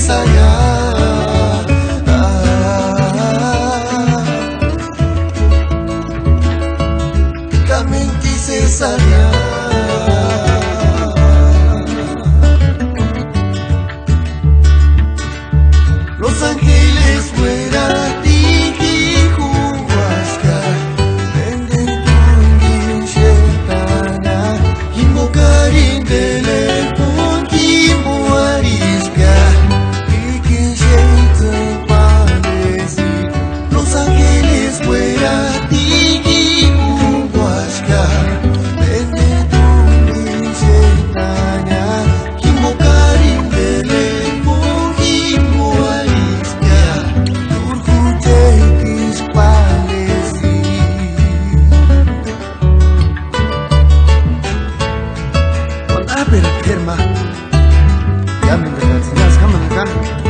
saya. Kami quise saya. Los Ángeles fuera tinggi huaska Benden tunggin syetana Himbo karin telepon Himbo ariska Bikin syaitan palesi Los Ángeles fuera tinggi huaska Benden tunggin syetana Himbo karin telepon Himbo Firma, ya me entregas, kamu kan?